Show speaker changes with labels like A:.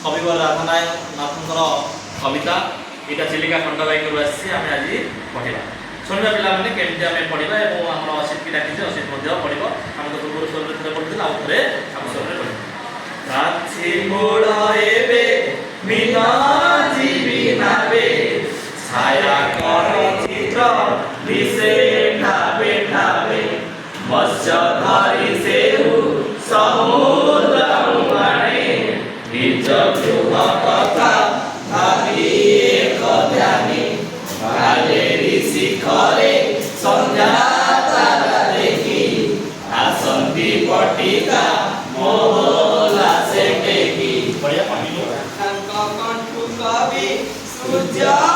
A: कविवर राधानाथंकर कविता यहाँ चिलिका खंडबाई आसी आम आज पढ़ा शुणा पे केमी आम पढ़ा और आम असित की डाकी असित पढ़ आम तो पूर्व स्वर पढ़ते आउ थे आम स्वर पढ़े छाया कर चित्र दिशे ढाबे ढाबे मत्स्य धारी से समुद्र मुहाणे निज गृह कथा भावी एक ध्यानी कालेरी शिखरे संध्या तारा देखी आसंती पटिका मोहला से टेकी कवि सूर्य